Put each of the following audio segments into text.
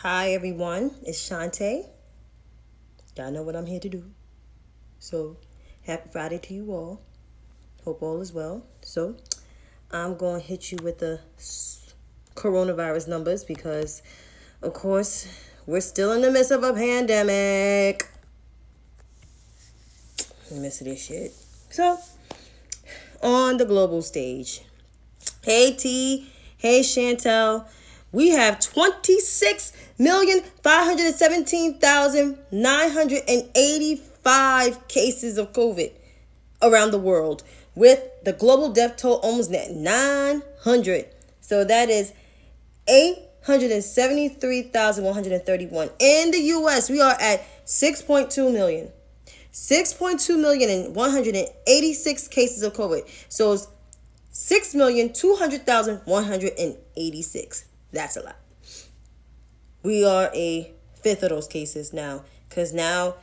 Hi everyone, it's Chantay. Y'all know what I'm here to do. So, happy Friday to you all. Hope all is well. So, I'm going to hit you with the coronavirus numbers because, of course, we're still in the midst of a pandemic. In the midst of this shit. So, on the global stage, hey T, hey Chantel, we have 26,517,985 cases of COVID around the world, with the global death toll almost at 900. So that is 873,131. In the US, we are at 6.2 million. 6.2 million and 186 cases of COVID. So it's 6,200,186. That's a lot. We are a fifth of those cases now, because now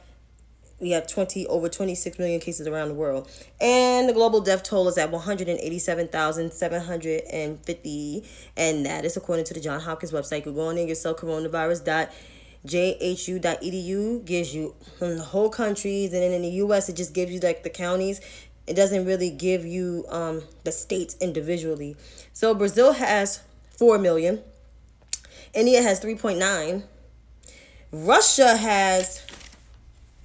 we have over 26 million cases around the world. And the global death toll is at 187,750. And that is according to the Johns Hopkins website. You go on there yourself, coronavirus.jhu.edu gives you the whole countries. And then in the US, it just gives you like the counties. It doesn't really give you the states individually. So Brazil has 4 million. India has 3.9. Russia has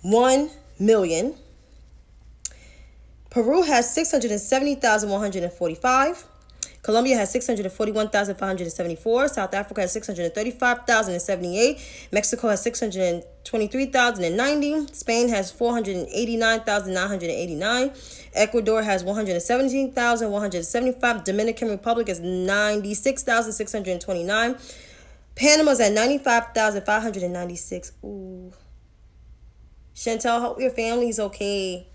1 million. Peru has 670,145. Colombia has 641,574. South Africa has 635,078. Mexico has 623,090. Spain has 489,989. Ecuador has 117,175. Dominican Republic is 96,629. Panama's at 95,596. Ooh. Chantel, hope your family's okay.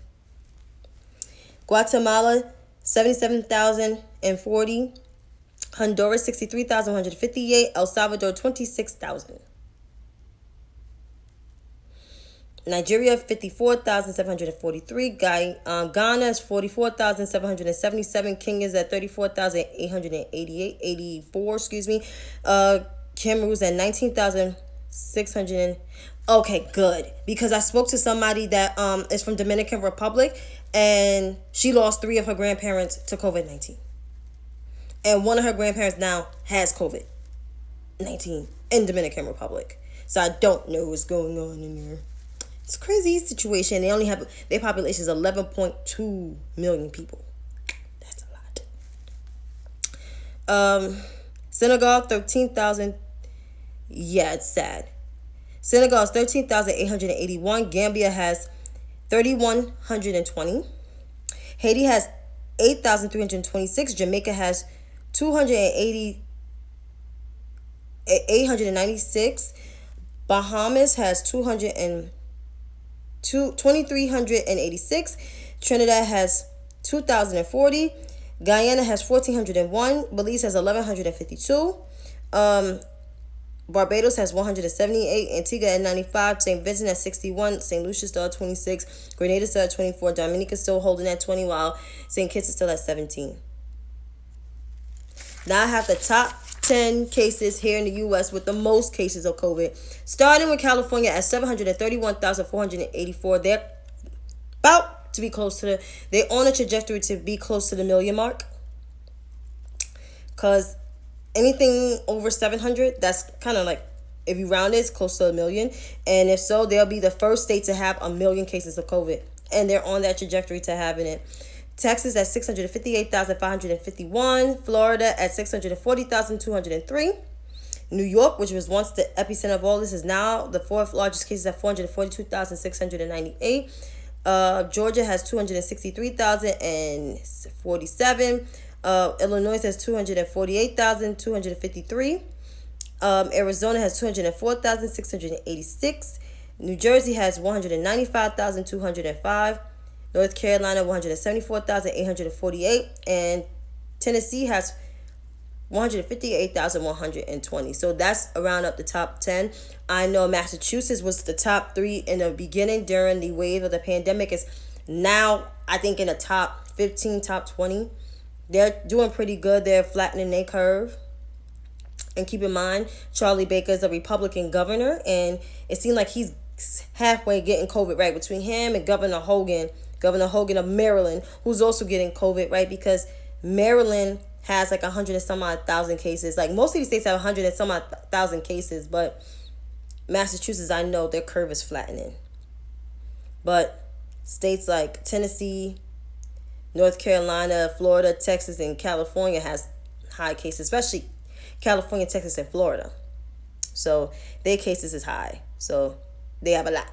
Guatemala, 77,040. Honduras, 63,158. El Salvador, 26,000. Nigeria, 54,743. Ghana is 44,777. Kenya is at 34,884. Excuse me. Cameroon's at 19,600. Okay, good. Because I spoke to somebody that is from Dominican Republic, and she lost 3 of her grandparents to COVID-19. And one of her grandparents now has COVID-19 in Dominican Republic. So I don't know what's going on in there. It's a crazy situation. They only have, their population is 11.2 million people. That's a lot. Senegal, 13,000. Yeah, it's sad. Senegal is 13,881. Gambia has 3,120. Haiti has 8,326. Jamaica has 896. Bahamas has 2,386. Trinidad has 2,040. Guyana has 1,401. Belize has 1,152. Barbados has 178, Antigua at 95, St. Vincent at 61, St. Lucia still at 26, Grenada still at 24, Dominica still holding at 20, while St. Kitts is still at 17. Now I have the top 10 cases here in the U.S. with the most cases of COVID. Starting with California at 731,484. They're about to be they're on a trajectory to be close to the million mark. Because anything over 700, that's kind of like, if you round it, it's close to a million. And if so, they'll be the first state to have 1 million cases of COVID. And they're on that trajectory to having it. Texas at 658,551. Florida at 640,203. New York, which was once the epicenter of all this, is now the 4th largest cases at 442,698. Georgia has 263,047. Illinois has 248,253. Arizona has 204,686. New Jersey has 195,205. North Carolina 174,848. And Tennessee has 158,120. So that's around up the top 10. I know Massachusetts was the top 3 in the beginning during the wave of the pandemic. Is now, I think, in the top 15, top 20. They're doing pretty good. They're flattening their curve. And keep in mind, Charlie Baker is a Republican governor, and it seemed like he's halfway getting COVID, right? Between him and Governor Hogan of Maryland, who's also getting COVID, right? Because Maryland has like 100 and some odd thousand cases. Like most of these states have 100 and some odd thousand cases, but Massachusetts, I know their curve is flattening. But states like Tennessee, North Carolina, Florida, Texas, and California has high cases, especially California, Texas, and Florida. So their cases is high. So they have a lot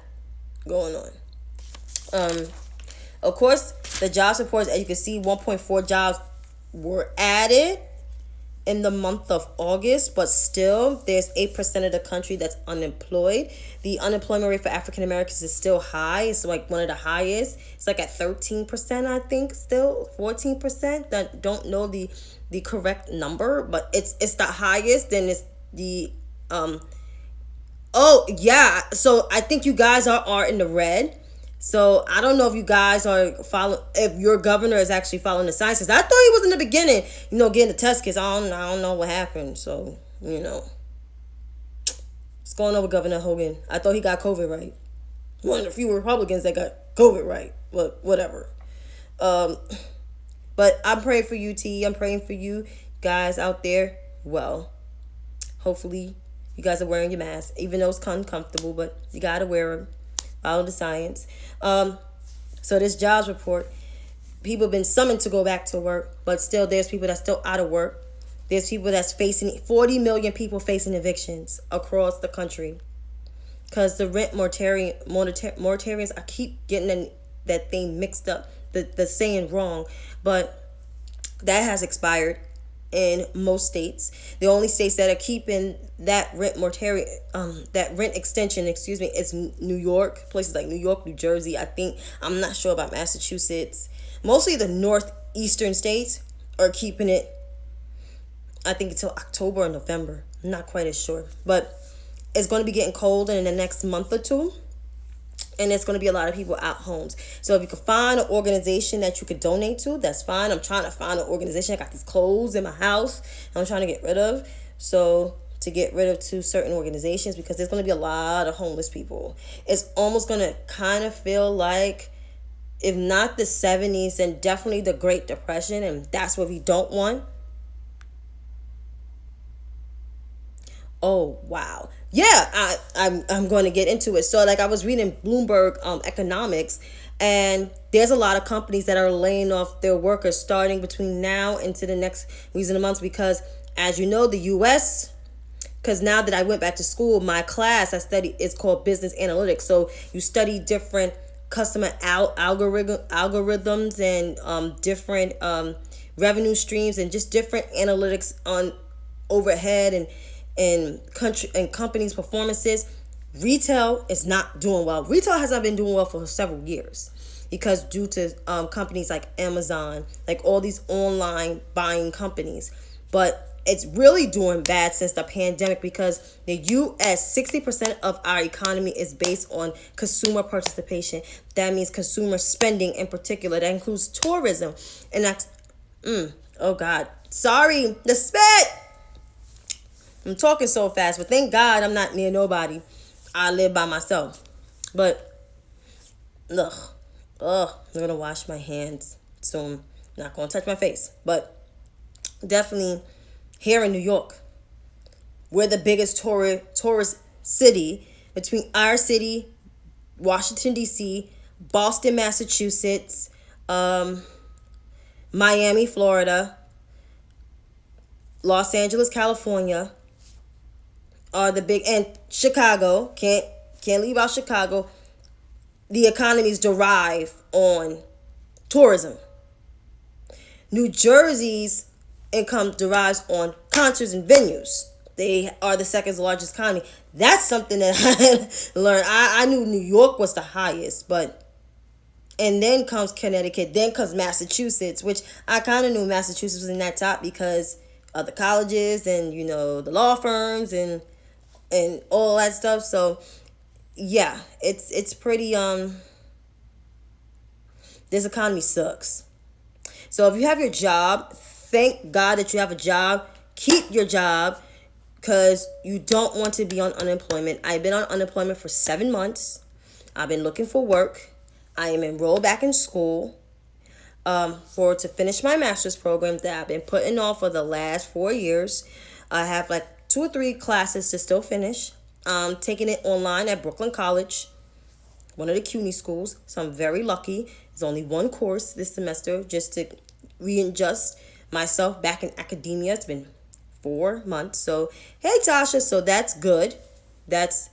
going on. Of course, the jobs reports, as you can see, 1.4 jobs were added in the month of August, but still there's 8% of the country that's unemployed. The unemployment rate for African Americans is still high. It's like one of the highest. It's like at 13%, I think, still 14%. That don't know the correct number, but it's the highest. Then it's the oh yeah. So I think you guys are in the red. So I don't know if you guys are if your governor is actually following the signs. Cause I thought he was in the beginning, getting the test kits. I don't know what happened. So, what's going on with Governor Hogan? I thought he got COVID right. One of the few Republicans that got COVID right. But whatever. But I'm praying for you, T. I'm praying for you guys out there. Well, hopefully you guys are wearing your mask, even though it's uncomfortable, but you gotta wear them. Follow the science. So this jobs report, people have been summoned to go back to work, but still there's people that's still out of work. There's people that's facing 40 million people facing evictions across the country. Because the rent moratoriums, I keep getting that thing mixed up, the saying wrong, but that has expired in most states. The only states that are keeping that rent extension, is New York, places like New York, New Jersey. I'm not sure about Massachusetts. Mostly the northeastern states are keeping it, I think, until October or November. I'm not quite as sure, but it's going to be getting cold in the next month or two. And there's going to be a lot of people out homes. So if you can find an organization that you could donate to, that's fine. I'm trying to find an organization. I got these clothes in my house I'm trying to get rid of. So to get rid of two certain organizations, because there's going to be a lot of homeless people. It's almost going to kind of feel like, if not the 70s, then definitely the Great Depression. And that's what we don't want. Oh, wow. Yeah, I'm going to get into it. So like I was reading Bloomberg Economics, and there's a lot of companies that are laying off their workers starting between now into the next weeks and months, because as you know, the U.S., because now that I went back to school, my class I study, it's called business analytics. So you study different customer algorithms and different revenue streams and just different analytics on overhead and country and companies' performances. Retail is not doing well. Retail has not been doing well for several years because due to companies like Amazon, like all these online buying companies. But it's really doing bad since the pandemic, because the U.S., 60% of our economy is based on consumer participation. That means consumer spending in particular. That includes tourism. And that's, oh God, sorry, the spit. I'm talking so fast, but thank God I'm not near nobody. I live by myself. But, I'm going to wash my hands soon. I'm not going to touch my face. But definitely here in New York, we're the biggest tourist city between our city, Washington, D.C., Boston, Massachusetts, Miami, Florida, Los Angeles, California, are the big, and Chicago, can't leave out Chicago. The economies derive on tourism. New Jersey's income derives on concerts and venues. They are the second largest economy. That's something that I learned. I knew New York was the highest, and then comes Connecticut, then comes Massachusetts, which I kind of knew Massachusetts was in that top because of the colleges and, the law firms and all that stuff. So yeah, it's pretty, this economy sucks. So if you have your job, thank God that you have a job. Keep your job, because you don't want to be on unemployment. I've been on unemployment for 7 months. I've been looking for work. I am enrolled back in school to finish my master's program that I've been putting off for the last 4 years. I have like 2 or 3 classes to still finish. Taking it online at Brooklyn College, one of the CUNY schools. So I'm very lucky. There's only one course this semester just to readjust myself back in academia. It's been 4 months. So hey Tasha, so that's good. That's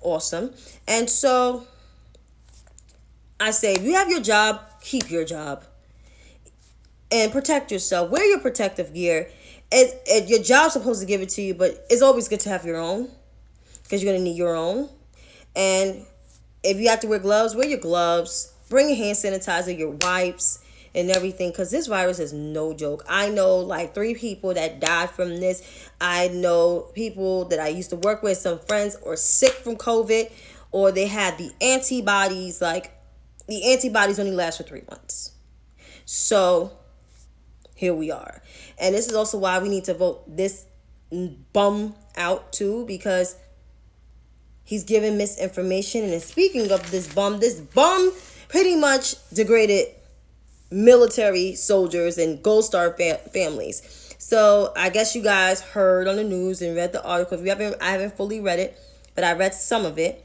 awesome. And so I say, if you have your job, keep your job and protect yourself. Wear your protective gear. Your job's supposed to give it to you, but it's always good to have your own because you're going to need your own. And if you have to wear gloves, wear your gloves. Bring your hand sanitizer, your wipes, and everything, because this virus is no joke. I know like 3 people that died from this. I know people that I used to work with, some friends, are sick from COVID, or they had the antibodies. Like, the antibodies only last for 3 months. So here we are. And this is also why we need to vote this bum out too, because he's giving misinformation. And speaking of this bum pretty much degraded military soldiers and Gold Star families. So I guess you guys heard on the news and read the article. I haven't fully read it, but I read some of it.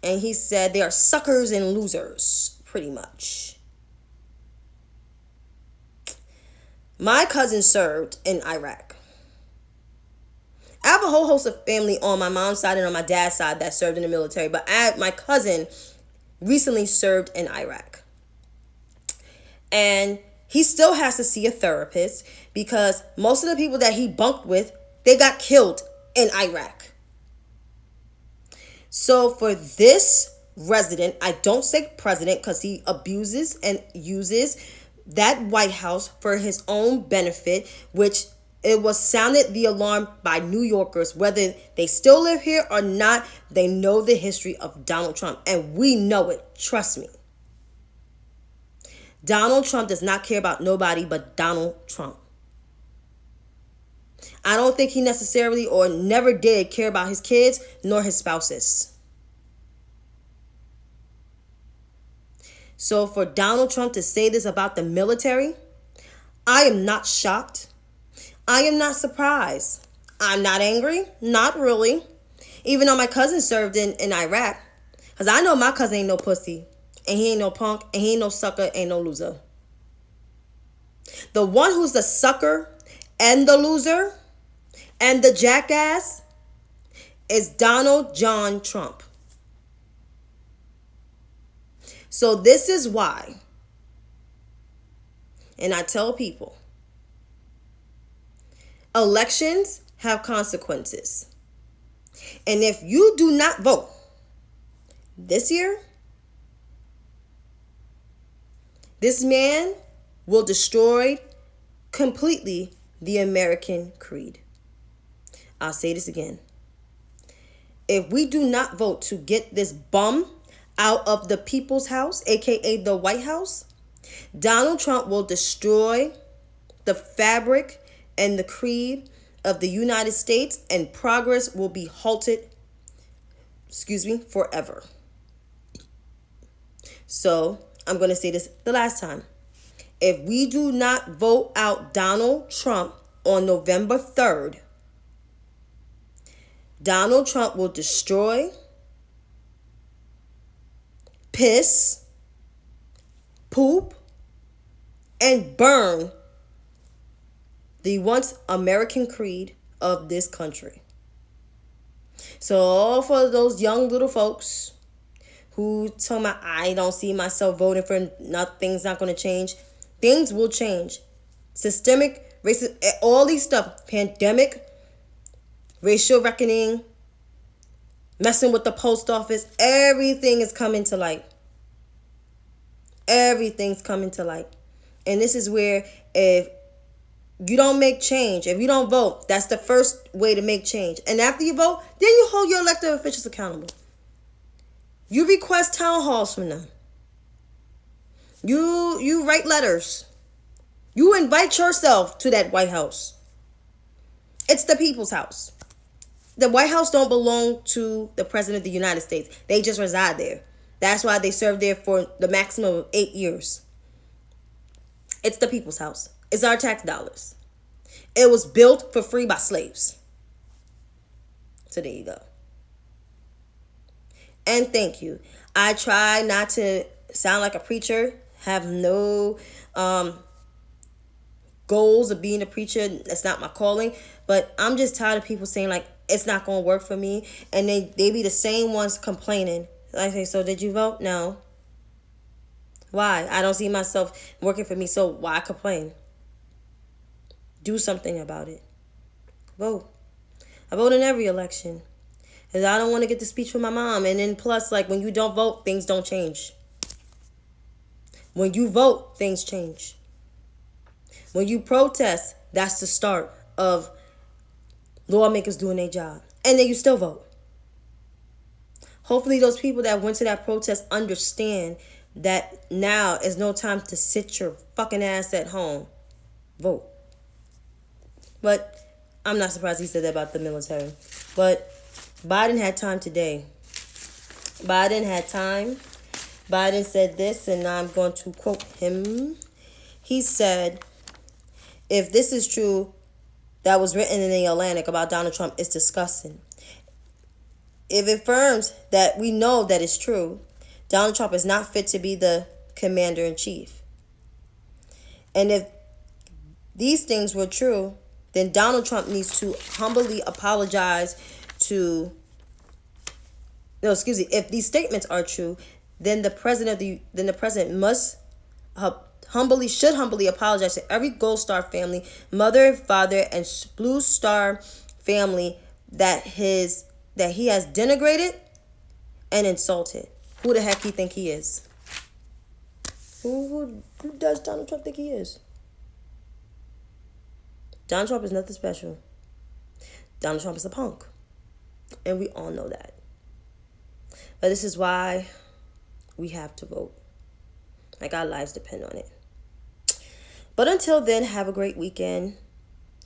And he said they are suckers and losers, pretty much. My cousin served in Iraq. I have a whole host of family on my mom's side and on my dad's side that served in the military, but my cousin recently served in Iraq. And he still has to see a therapist because most of the people that he bunked with, they got killed in Iraq. So for this resident, I don't say president because he abuses and uses that White House for his own benefit, which it was sounded the alarm by New Yorkers, whether they still live here or not. They know the history of Donald Trump, and we know it. Trust me. Donald Trump does not care about nobody but Donald Trump. I don't think he necessarily or never did care about his kids nor his spouses. So for Donald Trump to say this about the military, I am not shocked. I am not surprised. I'm not angry. Not really. Even though my cousin served in Iraq. Because I know my cousin ain't no pussy. And he ain't no punk. And he ain't no sucker. Ain't no loser. The one who's the sucker and the loser and the jackass is Donald John Trump. So this is why. And I tell people, elections have consequences. And if you do not vote this year, this man will destroy completely the American creed. I'll say this again. If we do not vote to get this bum out of the people's house, aka the White House, Donald Trump will destroy the fabric and the creed of the United States, and progress will be halted, forever. So I'm going to say this the last time. If we do not vote out Donald Trump on November 3rd, Donald Trump will destroy, piss, poop, and burn the once American creed of this country. So all for those young little folks who tell me I don't see myself voting for nothing's not going to change. Things will change. Systemic racism, all these stuff, pandemic, racial reckoning, messing with the post office, everything is coming to light. Everything's coming to light. And this is where if you don't make change, if you don't vote, that's the first way to make change. And after you vote, then you hold your elected officials accountable. You request town halls from them. You write letters. You invite yourself to that White House. It's the people's house. The White House don't belong to the President of the United States. They just reside there. That's why they served there for the maximum of 8 years. It's the people's house. It's our tax dollars. It was built for free by slaves. So there you go. And thank you. I try not to sound like a preacher, have no goals of being a preacher. That's not my calling. But I'm just tired of people saying, like, it's not going to work for me. And they be the same ones complaining. I say, so did you vote? No. Why? I don't see myself working for me, so why complain? Do something about it. Vote. I vote in every election. Because I don't want to get the speech from my mom. And then plus, like, when you don't vote, things don't change. When you vote, things change. When you protest, that's the start of lawmakers doing their job. And then you still vote. Hopefully those people that went to that protest understand that now is no time to sit your fucking ass at home. Vote. But I'm not surprised he said that about the military. But Biden had time today. Biden had time. Biden said this, and I'm going to quote him. He said, if this is true, that was written in the Atlantic about Donald Trump, it's disgusting. If it affirms that we know that it's true, Donald Trump is not fit to be the commander-in-chief. And if these things were true, then Donald Trump needs to humbly apologize to... No, excuse me. If these statements are true, then the president must should humbly apologize to every Gold Star family, mother, father, and Blue Star family that he has denigrated and insulted. Who the heck he think he is? Who does Donald Trump think he is? Donald Trump is nothing special. Donald Trump is a punk. And we all know that. But this is why we have to vote. Like, our lives depend on it. But until then, have a great weekend.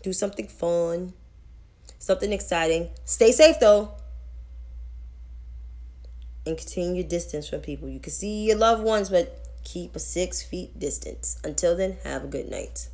Do something fun. Something exciting. Stay safe, though. And continue your distance from people. You can see your loved ones, but keep a 6 feet distance. Until then, have a good night.